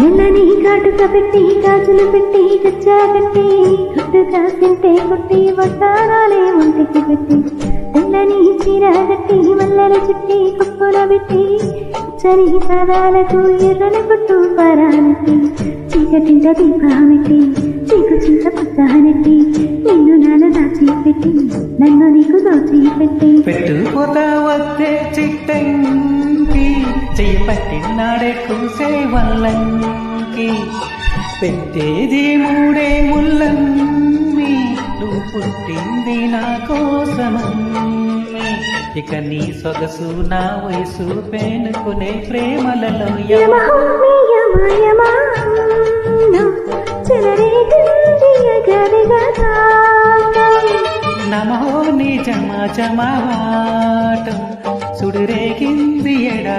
నిన్నని కాటుక పెట్టి గాజులు పెట్టి గచ్చా కట్టి గుట్టుగా సింటే కొట్టి వడ్డారాలే ఒంటికి పెట్టి తెల్లని చీర కట్టి మల్లెల చుట్టి కుప్పుల పెట్టి చని పాదాలకు ఎర్రని పుట్టు పరానట్టి చీకటింట దీపామెట్టి చీకు చింత పద్దానెట్టి నిన్ను నాన్న దాచిపెట్టి నన్ను నీకు దోచిపెట్టి పెట్టుపోతా వస్తే చిట్టంకి చెయ్యి పట్టినాడే కూసే వల్లంకి పెట్టేది మూడే ముల్లమ్మి నువ్వు పుట్టింది నా కోసమమ్మి ఇక నీ సొగసు నా వయసు పేనుకునే ప్రేమలలో నమో నిజమా జమాటం సుడిరేగింది ఎడా